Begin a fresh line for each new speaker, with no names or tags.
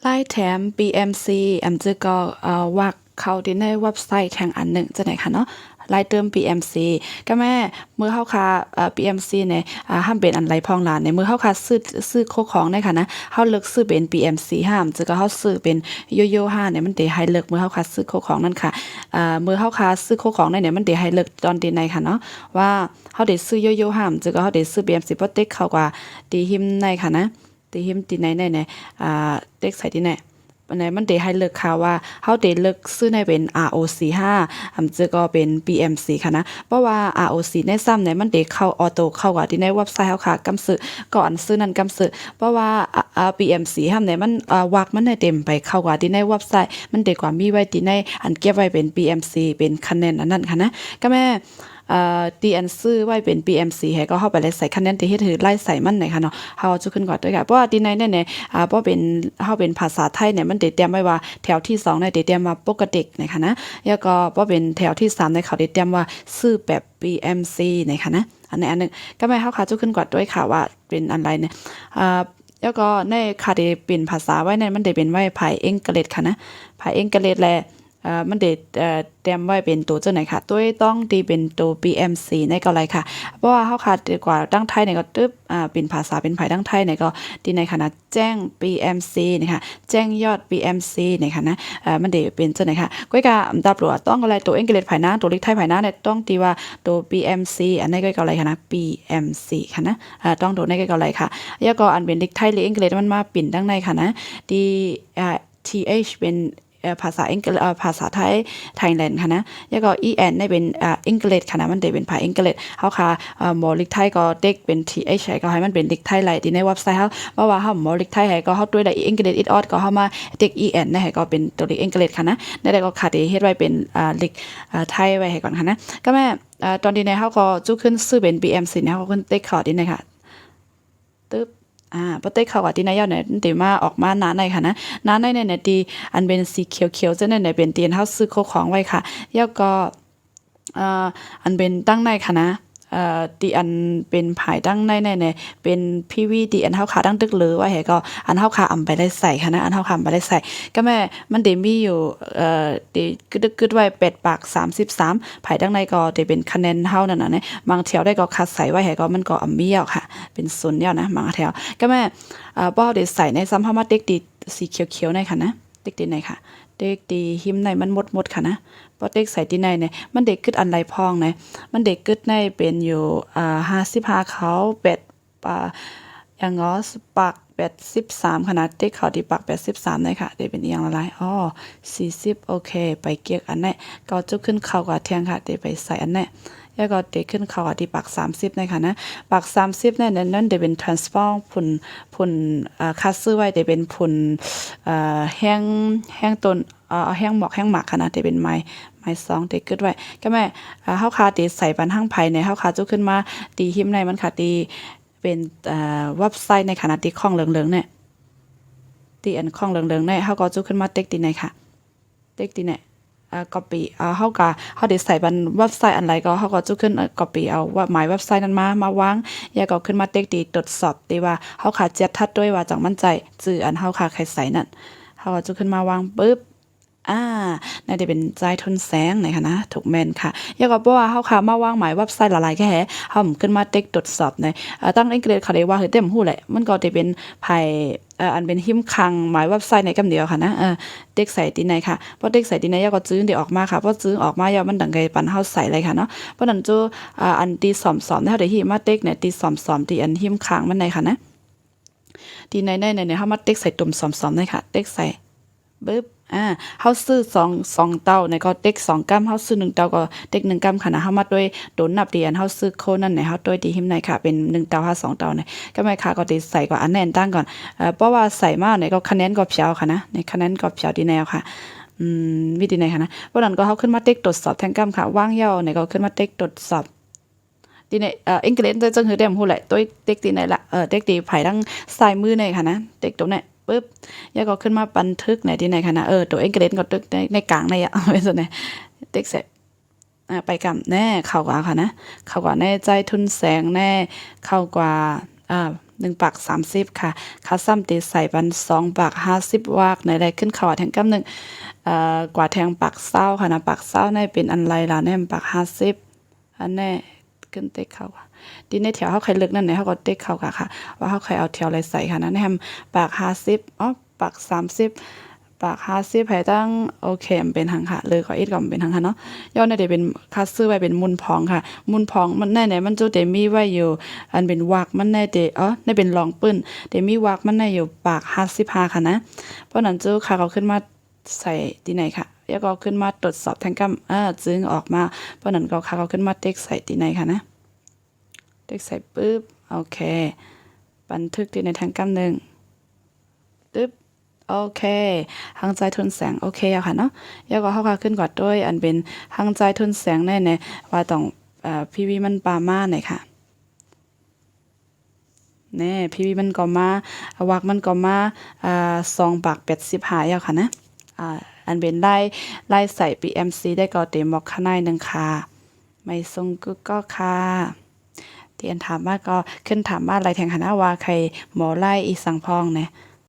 ไล่แถม BMC แอมจะก็วักเข้าที่ในเว็บไซต์แห่งอันหนึ่งจะไหนคะเนาะไล่เติม BMC ก็แม่เมื่อเข้าค่ะBMC เนี่ยห้ามเป็นอันไรพองหลานในเมื่อเข้าค่ะซื้อโคของได้ค่ะนะเฮาเลิกซื้อเป็น BMC ห้ามจะก็เฮาซื้อเป็นโยโย่5เนี่ยมันได้ให้เลิกเมื่อเข้าค่ะซื้อโคของนั่นค่ะเมื่อเข้าค่ะซื้อโคของได้เนี่ยมันได้ให้เลิกตอนที่ไหนค่ะเนาะว่าเฮาได้ซื้อโยโย่ห้ามจะก็เฮาได้ซื้อ BMC บ่เต็กเข้ากว่าตีหิมในค่ะนะตีหิมตีไหนเนี่ยเต็กใส่ที่ไหนอันไหนมันได้ให้เลิกค่ะว่าเฮาได้เลิกซื้อในเป็น ROC5 จะก็เป็น BMC ค่ะนะเพราะว่า ROC ในซ้ำเนี่ยมันได้เข้าออโต้เข้ากับที่ในเว็บไซต์เฮาค่ะกำซื้อก่อนซื้อนั้นกำซื้อเพราะว่าBMC ห้ามเนี่ยมันวักมันได้เต็มไปเข้ากับที่ในเว็บไซต์มันได้กว่ามีไว้ที่ในอันเก็บไว้เป็น BMC เป็นคะแนนอันนั้นค่ะนะก็แม่ตีอันซื้อไว้เป็น BMC ให้ก็เข้าไปเลยใส่คะแนนที่เฮ็ดถือไล่ใส่มันหน่อยค่ะเนาะเฮาจะขึ้นก่อนด้วยค่ะเพราะว่าที่ในเนี่ยเพราะเป็นเฮาเป็นภาษาไทยเนี่ยมันได้เตรียมไว้ว่าแถวที่2เนี่ยได้เตรียมมาปกตินะคะนะแล้วก็เพราะเป็นแถวที่3เนี่ยเขาได้เตรียมว่าซื้อแบบ BMC นะคะนะอันนี้อันนึงก็ไม่เฮาค่ะจะขึ้นก่อนด้วยค่ะว่าเป็นอะไรเนี่ยแล้วก็ในคาได้เป็นภาษาไว้ในมันได้เป็นไว้ภายอังกฤษค่ะนะภายอังกฤษแลมันได้เตรียมไว้เป็นตัวเจ้าไหนค่ะตัวต้องตีเป็นตัว BMC ในก็ไรค่ะเพราะว่าเฮาค่ะดีกว่าดั้งไทยเนี่ยก็ตึ๊บเป็นภาษาเป็นภายดั้งไทยเนี่ยก็ตีในค่ะนะแจ้ง BMC นะคะแจ้งยอด BMC นะคะนะมันได้เป็นเจ้าไหนค่ะก้อยกะดับหรือต้องอะไรตัวอังกฤษภายหน้าตัวเล็กไทยภายหน้าเนี่ยต้องตีว่าตัว BMC อันนี้ก็อะไรค่ะนะ BMC ค่ะนะต้องตัวในก็อะไรค่ะแล้วก็อันเป็นเล็กไทยหรืออังกฤษมันมาปิ่นดั้งในค่ะนะดีTH เป็นภาษาอังกฤษภาษาไทยไทยแลนด์ค่ะนะแล้วก็ EN ได้เป็นอังกฤษค่ะนะมันได้เป็นภาษาอังกฤษเฮาค่ะหมอลิกไทยก็เด็กเป็น TH ก็ให้มันเป็นลิกไทยไหลที่ในเว็บไซต์เฮาเพราะว่าเฮาหมอลิกไทยให้ก็เฮาด้วยได้อังกฤษอีออดก็เฮามาเด็ก EN นะให้ก็เป็นตัวลิกอังกฤษค่ะนะได้ก็ค่ะที่เฮ็ดไว้เป็นลิกไทยไว้ให้ก่อนค่ะนะก็แม่ตอนนี้ในเฮาก็จุขึ้นซื้อเป็น BMC เนี่ยเฮาก็ขึ้นเต็กขอดีนะคะตึ๊บปเต้เขาว่าที่นายยอดเนี่ยติมาออกมาหนาในค่ะนะหนาในเนี่ยตีอันเป็นสีเขียวๆจะเนี่ยเป็นเตียนเฮาซื้อของไว้ค่ะแล้วก็อันเป็นตั้งในค่ะนะตีอันเป็นผายตั้งในเนี่ยเป็นพีวีตีอันเฮาขาตั้งตึกเลยว่าเหก็อันเฮาขาอำไปได้ใส่ค่ะนะอันเฮาขาไปได้ใส่ก็แม่มันได้มีอยู่ตีกึดไว้8ปาก33ผายตั้งในก็ได้เป็นคะแนนเฮานั่นน่ะเนี่ยบางแถวได้ก็คัดใส่ไว้ให้ก็มันก็อำเบี้ยวค่ะเป็นศูนย์เดียวนะบางแถวก็แม่บ่ได้ใส่ในซ้ำเฮามาเด็กตีสีเขียวๆในค่ะนะเด็กตีไหนค่ะเด็กตีหิมในมันหมดค่ะนะพอเด็กใส่ที่ในเนี่ยมันเด็กกึดอันไรพองเนี่ยมันเด็กกึดในเป็นอยู่55เขาเป็ดอย่างงอสปัก83ขนาดเด็กเขาที่ปัก83เลยค่ะได้เป็นอย่างละลาย40โอเคไปเกียกอันนี้ก็จุขึ้นเข้ากับเทียงค่ะได้ไปใส่อันนี้แล้วก็เด็กขึ้นเข้ากับที่ปัก30นะคะนะปัก30เนี่ยนั่นได้เป็น transform ผุ่นคัดซื้อไว้ได้เป็นผุ่นแห้งต้นแห้งหมอกแห้งหมักค่ะนะได้เป็นไม้ซองเด็กขึ้นไว้ก็แม่เฮาคาตีใส่ปันหั่งไผ่ในเฮาคาจุขึ้นมาตีหิมในมันค่ะตีเป็นเว็บไซต์ในขณะที่ข้องเหลืองๆเนี่ยตีอันข้องเหลืองๆเนี่ยเฮาก็จุขึ้นมาเต็กตีไหนค่ะเต็กตีไหนcopy เฮาก็เฮาได้ใส่บันเว็บไซต์อันใดก็เฮาก็จุขึ้นcopy เอาว่าหมายเว็บไซต์นั้นมาวางแล้วก็ขึ้นมาเต็กตีตรวจสอบตีว่าเฮาขาเจ็ดทัดด้วยว่าจังมั่นใจจื่ออันเฮาขาใครใส่นั่นเฮาก็จุขึ้นมาวางปึ๊บน่าจะเป็นจ่ายทุนแสงนะคะนะถูกแม่นค่ะแล้วก็บอกว่าเฮาค่ะมาวางหมายเว็บไซต์หลายๆแค่เฮาขึ้นมาเต็กตรวจสอบในตั้งอังกฤษเขาได้ว่าเฮ้ยเต็มฮู้แหละมันก็จะเป็นภายอันเป็นหิมคังหมายเว็บไซต์ในกำเดียวค่ะนะเด็กใส่ที่ไหนค่ะพอเด็กใส่ที่ไหนยาก็จื้อเดี๋ยวออกมาค่ะพอจื้อออกมายามันดังไกปันเฮาใส่เลยค่ะเนาะเพราะนั้นจูอันตีสอมๆเฮาได้หิมมาเต็กเนี่ยตีสอมๆที่อันหิมคังมันในค่ะนะที่ในเฮามาเต็กใส่ตุ่มสอมๆเลยค่ะเต็กใส่ปึ๊บเฮาซื้อ2เต้าในก็เด็ก2กรัมเฮาซื้อ1เต้าก็เด็ก1กรัมค่ะนะเฮามาด้วยโดนนับเดียนเฮาซื้อโคนั่นไหนเฮาด้วยดีหิมในค่ะเป็น1เต้า2เต้าเนี่ยก็ไม่ค่ะก็ได้ใส่ก็อันแน่นตั้งก่อนเพราะว่าใส่มาเนี่ยก็คะแนนก็เพียวค่ะนะในคะแนนก็เพียวดีแนวค่ะวิธีไหนค่ะนะเพราะนั้นก็เฮาขึ้นมาเต็กตรวจสอบแทงกรัมค่ะว่างยาวเนี่ยก็ขึ้นมาเต็กตรวจสอบทีไหนอังกฤษจังหือเต็มฮู้แหละตัวเต็กตีไหนละเต็กตีไผทั้งซ้ายมือในค่ะนะเต็กตรงไหนปึ๊บแล้วก็ขึ้นมาบันทึกในที่ไหนค่ะนะตัวอังกฤษก็ตึกในกลางในเป็นส่วนไหนเต็กเสร็จไปกับแน่เข้ากว่าค่ะนะเข้ากว่าแน่ใจทุนแสงแน่เข้ากว่า 1 ปาก 30ค่ะค่าซ้ำตีใส่บัน2 ปาก 50 วากในใดขึ้นเขาแทงกำหนึ่งกว่าแทงปากเศร้าค่ะนะปากเศร้าในเป็นอันไรล่ะแน่ปาก50อันแน่ขึ้นเต็กเขาค่ะดีในแถวเฮาใครเลือกนั่นไหนเฮาก็เต็กเขาค่ะว่าเฮาใครเอาแถวอะไรใส่ค่ะนั้นแฮมปาก50ปาก30ปาก50ให้ตั้งโอเคมันเป็นหังค่ะเลยขออีกก็เป็นหังค่ะเนาะย้อนได้เป็นค่าซื้อไว้เป็นมุนพองค่ะมุนพองมันไหนมันจุได้มีไว้อยู่อันเป็นวักมันได้ได้เป็นรองปื้นได้มีวักมันได้อยู่ปาก55ค่ะนะเพราะนั้นจูค่ะเขาขึ้นมาใส่ที่ไหนค่ะแล้วก็ขึ้นมาตรวจสอบแทงกำจึงออกมาเพราะนั้นก็ค่ะเขาขึ้นมาเต็กใส่ที่ไหนค่ะนะเต็กใส่ปึ๊บโอเคบันทึกที่ในแทงกำ1ตึ๊บโอเคหังใจทุนแสงโอเคอะค่ะเนาะแล้วก็เฮาค่ะขึ้นก่อนด้วยอันเป็นหังใจทุนแสงแน่ๆว่าต้องพีวีมันปามาหน่อยค่ะแน่พีวีมันก็มาวักมันก็มา2 ปาก85แล้วค่ะนะอันเป็นไล่ใส่ PMC ได้ก็เต็มบอกข้างในนึงค่ะไม่ทรงก็ค่ะที่อันถามว่าก็ขึ้นถามว่าอะไรแทงคณะว่าใครหมอไล่อีสังพองเนี่ย